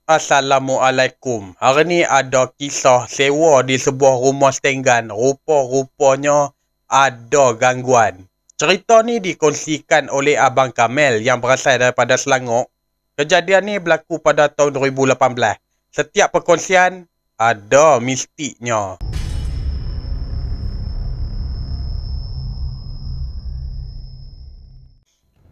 Assalamualaikum. Hari ni ada kisah sewa di sebuah rumah setenggan. Rupa-rupanya ada gangguan. Cerita ni dikongsikan oleh Abang Kamel yang berasal daripada Selangor. Kejadian ni berlaku pada tahun 2018. Setiap perkongsian ada mistiknya.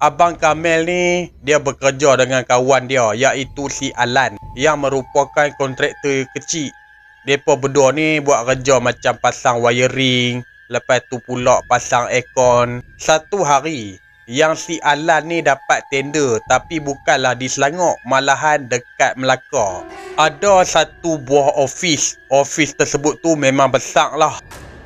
Abang Kamel ni, dia bekerja dengan kawan dia iaitu si Alan yang merupakan kontraktor kecil. Mereka berdua ni buat kerja macam pasang wiring, lepas tu pula pasang aircon. Satu hari, yang si Alan ni dapat tender tapi bukanlah di Selangor, malahan dekat Melaka. Ada satu buah office. Office tersebut tu memang besar lah.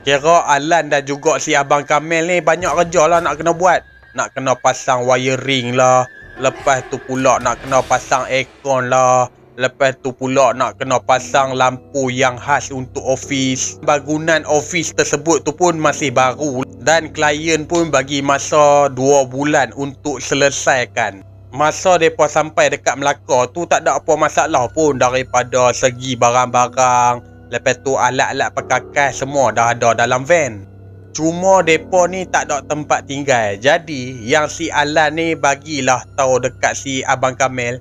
Kira Alan dan juga si Abang Kamel ni banyak kerja lah nak kena buat. Nak kena pasang wiring lah. Lepas tu pula nak kena pasang aircon lah. Lepas tu pula nak kena pasang lampu yang khas untuk office. Bangunan office tersebut tu pun masih baru. Dan klien pun bagi masa 2 bulan untuk selesaikan. Masa mereka sampai dekat Melaka tu tak ada apa masalah pun daripada segi barang-barang. Lepas tu alat-alat perkakas semua dah ada dalam van. Cuma depa ni tak ada tempat tinggal. Jadi yang si Alan ni bagilah tahu dekat si Abang Kamel.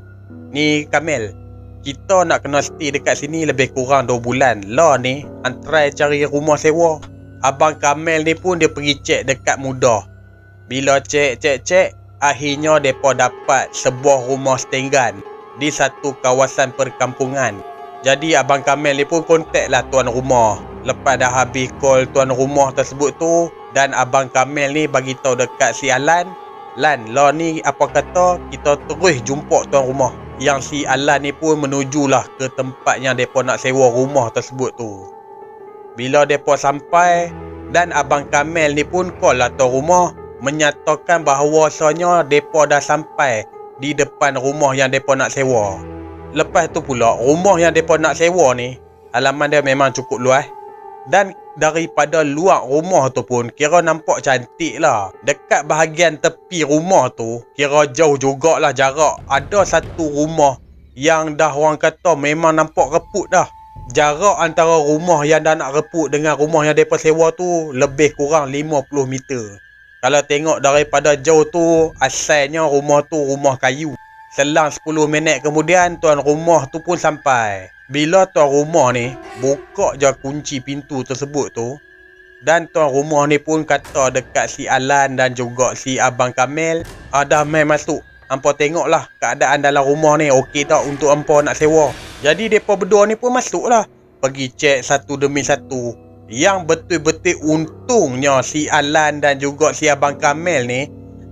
Ni Kamel, kita nak kena stay dekat sini lebih kurang 2 bulan. Lah ni antara cari rumah sewa. Abang Kamel ni pun dia pergi cek dekat Mudah. Bila cek, akhirnya depa dapat sebuah rumah setenggan di satu kawasan perkampungan. Jadi Abang Kamel ni pun kontak lah tuan rumah. Lepas dah habis call tuan rumah tersebut tu, dan Abang Kamel ni bagi tahu dekat si Alan, Lan, lah ni apa kata kita terus jumpa tuan rumah. Yang si Alan ni pun menujulah ke tempat yang mereka nak sewa rumah tersebut tu. Bila mereka sampai, dan Abang Kamel ni pun call lah tuan rumah, menyatakan bahawasanya mereka dah sampai di depan rumah yang mereka nak sewa. Lepas tu pula, rumah yang mereka nak sewa ni, halaman dia memang cukup luas. Dan daripada luar rumah tu pun kira nampak cantik lah. Dekat bahagian tepi rumah tu, kira jauh jugalah jarak. Ada satu rumah yang dah orang kata memang nampak reput dah. Jarak antara rumah yang dah nak reput dengan rumah yang mereka sewa tu lebih kurang 50 meter. Kalau tengok daripada jauh tu, asalnya rumah tu rumah kayu. Selang 10 minit kemudian, tuan rumah tu pun sampai. Bila tuan rumah ni buka je kunci pintu tersebut tu, dan tuan rumah ni pun kata dekat si Alan dan juga si Abang Kamel, dah main masuk. Hampa tengoklah keadaan dalam rumah ni okey tak untuk hampa nak sewa. Jadi mereka berdua ni pun masuk lah. Pergi cek satu demi satu. Yang betul-betul untungnya si Alan dan juga si Abang Kamel ni,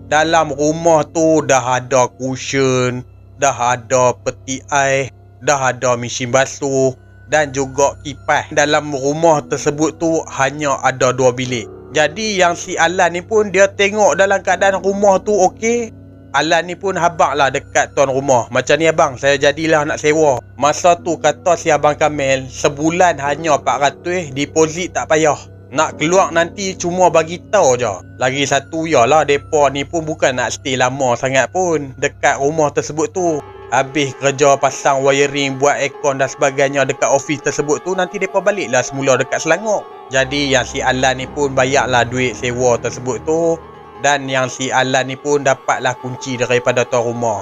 dalam rumah tu dah ada cushion, dah ada peti ais, dah ada mesin basuh dan juga kipas. Dalam rumah tersebut tu hanya ada 2 bilik. Jadi yang si Alan ni pun dia tengok dalam keadaan rumah tu okey. Alan ni pun habaq lah dekat tuan rumah. Macam ni abang, saya jadilah nak sewa. Masa tu kata si Abang Kamel, sebulan hanya 400, deposit tak payah. Nak keluar nanti cuma bagi tahu je. Lagi satu ialah depa ni pun bukan nak stay lama sangat pun dekat rumah tersebut tu. Habis kerja pasang wiring, buat aircon dan sebagainya dekat office tersebut tu, nanti mereka baliklah semula dekat Selangor. Jadi yang si Alan ni pun bayarlah duit sewa tersebut tu. Dan yang si Alan ni pun dapatlah kunci daripada tuan rumah.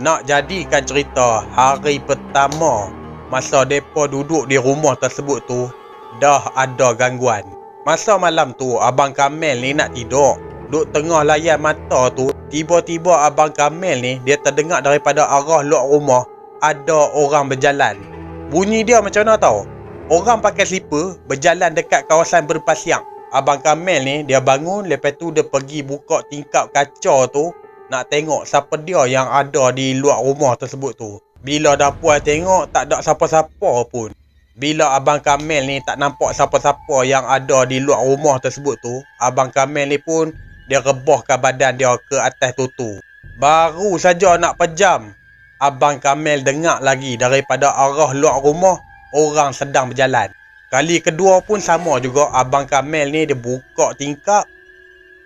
Nak jadikan cerita, hari pertama masa mereka duduk di rumah tersebut tu, dah ada gangguan. Masa malam tu, Abang Kamel ni nak tidur. Duk tengah layan mata tu, tiba-tiba Abang Kamel ni, dia terdengar daripada arah luar rumah ada orang berjalan. Bunyi dia macam mana tau? Orang pakai slipper berjalan dekat kawasan berpasiang. Abang Kamel ni dia bangun, lepas tu dia pergi buka tingkap kaca tu, nak tengok siapa dia yang ada di luar rumah tersebut tu. Bila dah puas tengok, tak ada siapa-siapa pun. Bila Abang Kamel ni tak nampak siapa-siapa yang ada di luar rumah tersebut tu, Abang Kamel ni pun dia rebahkan badan dia ke atas tutu. Baru saja nak pejam, Abang Kamel dengar lagi daripada arah luar rumah orang sedang berjalan. Kali kedua pun sama juga. Abang Kamel ni dia buka tingkap,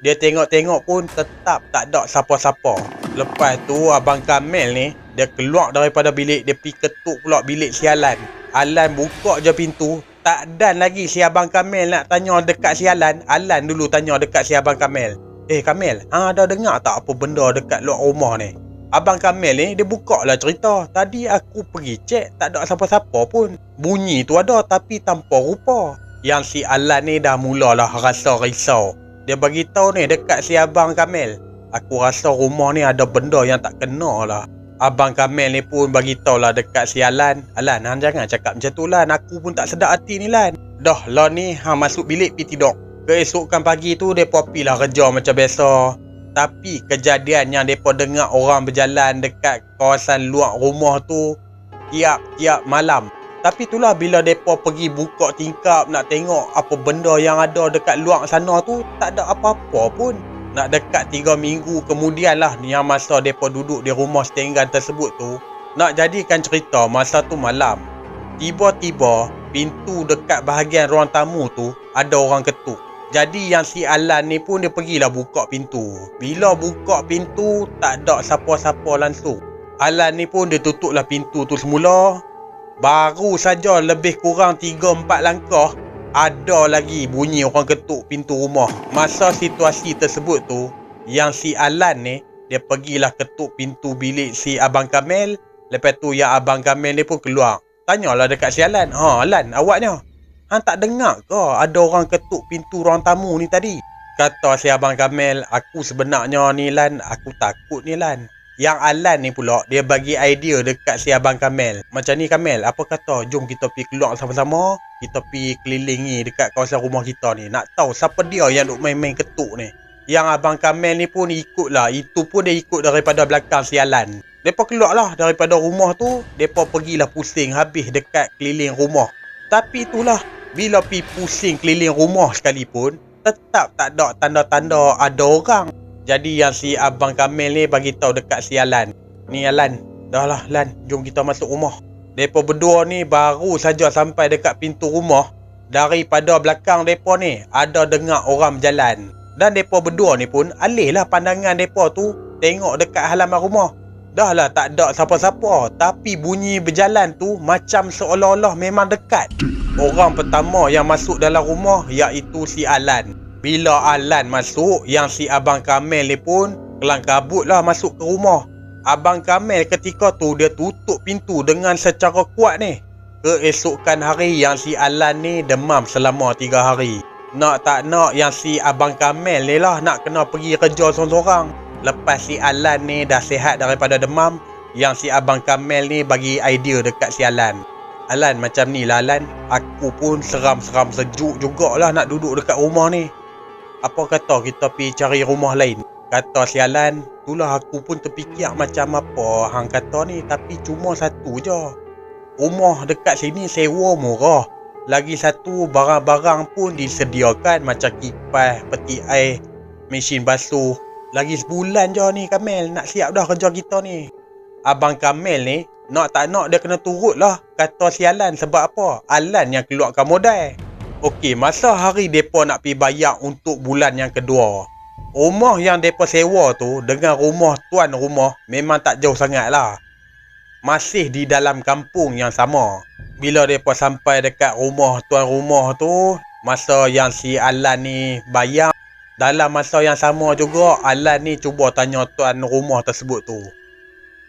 dia tengok-tengok pun tetap tak ada siapa-siapa. Lepas tu Abang Kamel ni Dia keluar daripada bilik, dia pergi ketuk pula bilik si Alan. Alan buka je pintu. Tak dan lagi si Abang Kamel nak tanya dekat si Alan. Alan dulu tanya dekat si Abang Kamel. Kamel, ada dengar tak apa benda dekat luar rumah ni? Abang Kamel ni dia buka lah cerita. Tadi aku pergi cek, tak ada siapa-siapa pun. Bunyi tu ada tapi tanpa rupa. Yang si Alan ni dah mulalah rasa risau. Dia bagi tahu ni dekat si Abang Kamel. Aku rasa rumah ni ada benda yang tak kena lah. Abang Kamel ni pun bagi tahu lah dekat si Alan. Alan, hang jangan cakap macam tu Lan. Aku pun tak sedar hati ni Lan. Dah lah ni, hang masuk bilik pergi tidur. Keesokan pagi tu, mereka pergilah kerja macam biasa. Tapi kejadian yang mereka dengar orang berjalan dekat kawasan luar rumah tu tiap-tiap malam. Tapi itulah bila mereka pergi buka tingkap nak tengok apa benda yang ada dekat luar sana tu, tak ada apa-apa pun. Nak dekat 3 minggu kemudian lah yang masa mereka duduk di rumah setinggan tersebut tu. Nak jadikan cerita, masa tu malam, tiba-tiba pintu dekat bahagian ruang tamu tu ada orang ketuk. Jadi yang si Alan ni pun dia pergilah buka pintu. Bila buka pintu, tak ada siapa-siapa langsung. Alan ni pun dia tutuplah pintu tu semula. Baru saja lebih kurang 3-4 langkah, ada lagi bunyi orang ketuk pintu rumah. Masa situasi tersebut tu, yang si Alan ni, dia pergilah ketuk pintu bilik si Abang Kamel. Lepas tu yang Abang Kamel ni pun keluar. Tanyalah dekat si Alan. Alan, awaknya, hang tak dengar ke ada orang ketuk pintu ruang tamu ni tadi? Kata si Abang Kamel, aku sebenarnya ni Lan, aku takut ni Lan. Yang Alan ni pula, dia bagi idea dekat si Abang Kamel. Macam ni Kamel, apa kata jom kita pergi keluar sama-sama. Kita pergi kelilingi dekat kawasan rumah kita ni. Nak tahu siapa dia yang duk main-main ketuk ni. Yang Abang Kamel ni pun ikut lah. Itu pun dia ikut daripada belakang si Alan. Mereka keluar lah daripada rumah tu. Mereka pergilah pusing habis dekat keliling rumah. Tapi itulah, bila pergi pusing keliling rumah sekalipun, tetap tak ada tanda-tanda ada orang. Jadi yang si Abang Kamel ni bagi tahu dekat si Alan. Ni Alan, dah lah Lan, jom kita masuk rumah. Mereka berdua ni baru saja sampai dekat pintu rumah. Daripada belakang mereka ni ada dengar orang berjalan. Dan mereka berdua ni pun alihlah pandangan mereka tu tengok dekat halaman rumah. Dah lah tak ada siapa-siapa. Tapi bunyi berjalan tu macam seolah-olah memang dekat. Orang pertama yang masuk dalam rumah iaitu si Alan. Bila Alan masuk, yang si Abang Kamel ni pun kelang kabut lah masuk ke rumah. Abang Kamel ketika tu dia tutup pintu dengan secara kuat ni. Keesokan hari yang si Alan ni demam selama 3 hari. Nak tak nak yang si Abang Kamel ni lah nak kena pergi kerja seorang-seorang. Lepas si Alan ni dah sihat daripada demam, yang si Abang Kamel ni bagi idea dekat si Alan. Alan, macam ni lah Alan, aku pun seram-seram sejuk jugalah nak duduk dekat rumah ni. Apa kata kita pergi cari rumah lain? Kata si Alan, itulah aku pun terfikir macam apa hang kata ni, tapi cuma satu je. Rumah dekat sini sewa murah. Lagi satu, barang-barang pun disediakan macam kipas, peti air, mesin basuh. Lagi sebulan je ni Kamel, nak siap dah kerja kita ni. Abang Kamel ni, nak tak nak dia kena turut lah, kata si Alan. Sebab apa? Alan yang keluarkan modal. Okey, masa hari mereka nak pergi bayar untuk bulan yang kedua, rumah yang mereka sewa tu dengan rumah tuan rumah memang tak jauh sangat lah. Masih di dalam kampung yang sama. Bila mereka sampai dekat rumah tuan rumah tu, masa yang si Alan ni bayar, dalam masa yang sama juga Alan ni cuba tanya tuan rumah tersebut tu.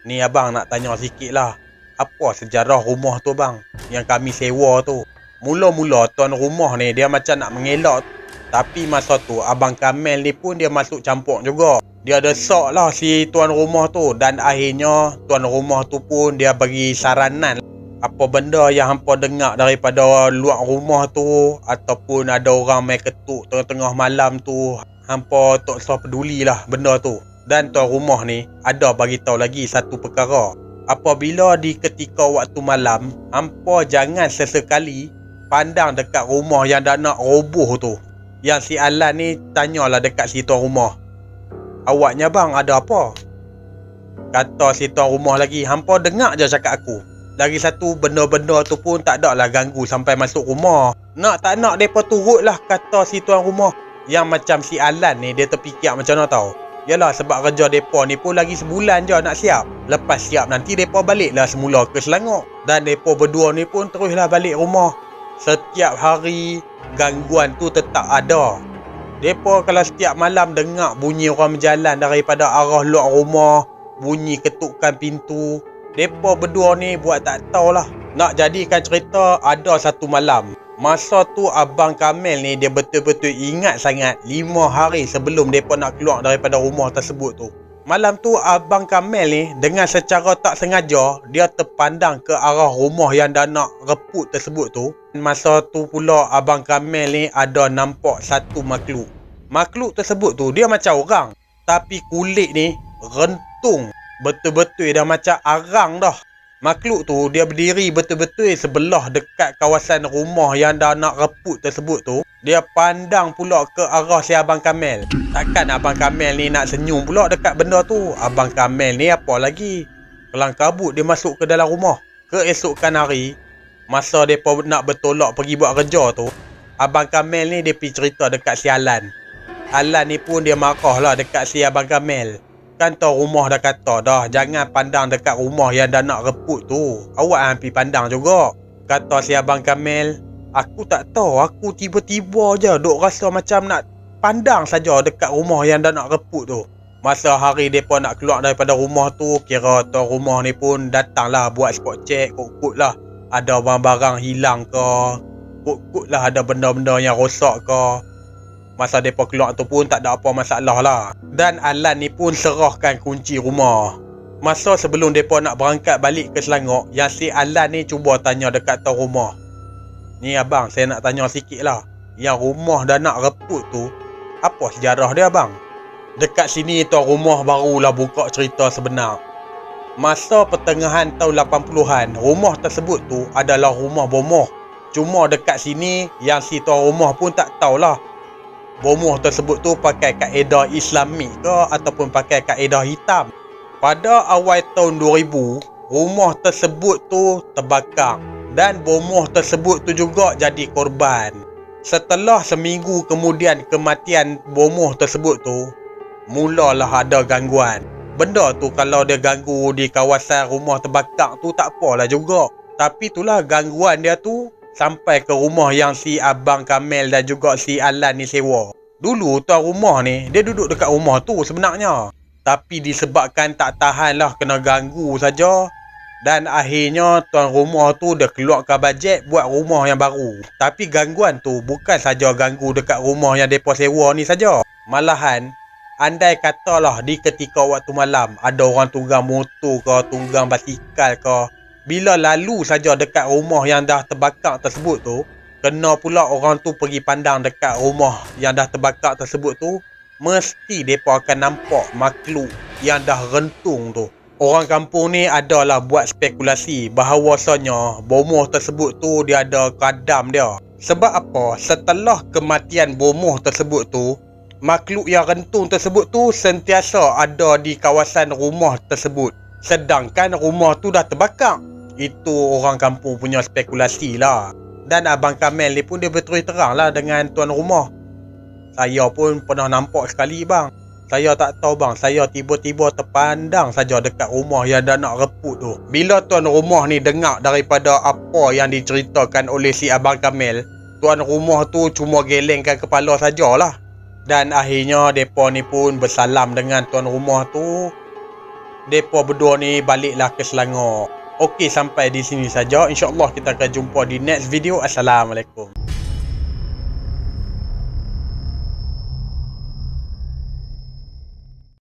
Ni abang nak tanya sikit lah, apa sejarah rumah tu bang yang kami sewa tu? Mula-mula tuan rumah ni dia macam nak mengelak. Tapi masa tu Abang Kamel ni pun dia masuk campur juga. Dia desak lah si tuan rumah tu. Dan akhirnya tuan rumah tu pun dia bagi saranan. Apa benda yang hampa dengar daripada luar rumah tu, ataupun ada orang main ketuk tengah-tengah malam tu, hampa tak usah peduli lah benda tu. Dan tuan rumah ni ada bagi tahu lagi satu perkara. Apabila di ketika waktu malam, hampa jangan sesekali pandang dekat rumah yang dah nak roboh tu. Yang si Alan ni tanyalah dekat si tuan rumah. Awaknya bang, ada apa? Kata si tuan rumah lagi, hampa dengar je cakap aku. Lagi satu, benda-benda tu pun tak ada lah ganggu sampai masuk rumah. Nak tak nak mereka turut lah, kata si tuan rumah. Yang macam si Alan ni dia terfikir macam mana tahu. Yalah, sebab kerja depa ni pun lagi sebulan je nak siap. Lepas siap nanti depa baliklah semula ke Selangor. Dan depa berdua ni pun teruslah balik rumah. Setiap hari gangguan tu tetap ada. Depa kalau setiap malam dengar bunyi orang berjalan daripada arah luar rumah, bunyi ketukan pintu, depa berdua ni buat tak tahulah. Nak jadikan cerita, ada satu malam, masa tu Abang Kamel ni dia betul-betul ingat sangat 5 hari sebelum depa nak keluar daripada rumah tersebut tu. Malam tu Abang Kamel ni dengan secara tak sengaja dia terpandang ke arah rumah yang dah nak reput tersebut tu. Masa tu pula Abang Kamel ni ada nampak satu makhluk. Makhluk tersebut tu dia macam orang, tapi kulit ni rentung. Betul-betul dah macam arang dah. Makhluk tu dia berdiri betul-betul sebelah dekat kawasan rumah yang dah nak reput tersebut tu. Dia pandang pula ke arah si Abang Kamel. Takkan Abang Kamel ni nak senyum pula dekat benda tu. Abang Kamel ni apa lagi, kelang kabut dia masuk ke dalam rumah. Keesokan hari, masa mereka nak bertolak pergi buat kerja tu, Abang Kamel ni dia pergi cerita dekat si Alan. Alan ni pun dia marah lah dekat si Abang Kamel. Kan tahu rumah dah kata dah, jangan pandang dekat rumah yang dah nak reput tu. Awak pergi pandang juga. Kata si Abang Kamel, aku tak tahu, aku tiba-tiba je duk rasa macam nak pandang saja dekat rumah yang dah nak reput tu. Masa hari mereka nak keluar daripada rumah tu, kira tuan rumah ni pun datanglah buat spot check, kut-kut lah ada barang-barang hilang ke, kut-kut lah ada benda-benda yang rosak ke. Masa mereka keluar tu pun tak ada apa masalah lah. Dan Alan ni pun serahkan kunci rumah. Masa sebelum mereka nak berangkat balik ke Selangor, yang si Alan ni cuba tanya dekat tuan rumah, ni abang, saya nak tanya sikit lah, yang rumah dah nak reput tu, apa sejarah dia abang? Dekat sini tuan rumah barulah buka cerita sebenar. Masa pertengahan tahun 80-an, rumah tersebut tu adalah rumah bomoh. Cuma dekat sini yang si tuan rumah pun tak tahulah bomoh tersebut tu pakai kaedah Islamik ke ataupun pakai kaedah hitam. Pada awal tahun 2000, rumah tersebut tu terbakar dan bomoh tersebut tu juga jadi korban. Setelah seminggu kemudian kematian bomoh tersebut tu, mulalah ada gangguan. Benda tu kalau dia ganggu di kawasan rumah terbakar tu tak apalah juga. Tapi itulah gangguan dia tu sampai ke rumah yang si Abang Kamel dan juga si Alan ni sewa. Dulu tuan rumah ni dia duduk dekat rumah tu sebenarnya, tapi disebabkan tak tahan lah kena ganggu saja, dan akhirnya tuan rumah tu dia keluarkan bajet buat rumah yang baru. Tapi gangguan tu bukan saja ganggu dekat rumah yang depa sewa ni saja. Malahan andai katalah di ketika waktu malam ada orang tunggang motor ke, tunggang basikal ke, bila lalu saja dekat rumah yang dah terbakar tersebut tu, kena pula orang tu pergi pandang dekat rumah yang dah terbakar tersebut tu, mesti mereka akan nampak makhluk yang dah rentung tu. Orang kampung ni adalah buat spekulasi bahawasanya bomoh tersebut tu dia ada kadam dia. Sebab apa? Setelah kematian bomoh tersebut tu, makhluk yang rentung tersebut tu sentiasa ada di kawasan rumah tersebut, sedangkan rumah tu dah terbakar. Itu orang kampung punya spekulasi lah. Dan Abang Kamel ni pun dia berterus terang lah dengan tuan rumah. Saya pun pernah nampak sekali bang. Saya tak tahu bang, saya tiba-tiba terpandang saja dekat rumah yang dah nak reput tu. Bila tuan rumah ni dengar daripada apa yang diceritakan oleh si Abang Kamel, tuan rumah tu cuma gelengkan kepala sajalah. Dan akhirnya mereka ni pun bersalam dengan tuan rumah tu. Mereka berdua ni baliklah ke Selangor. Okey, sampai di sini saja. InsyaAllah kita akan jumpa di next video. Assalamualaikum.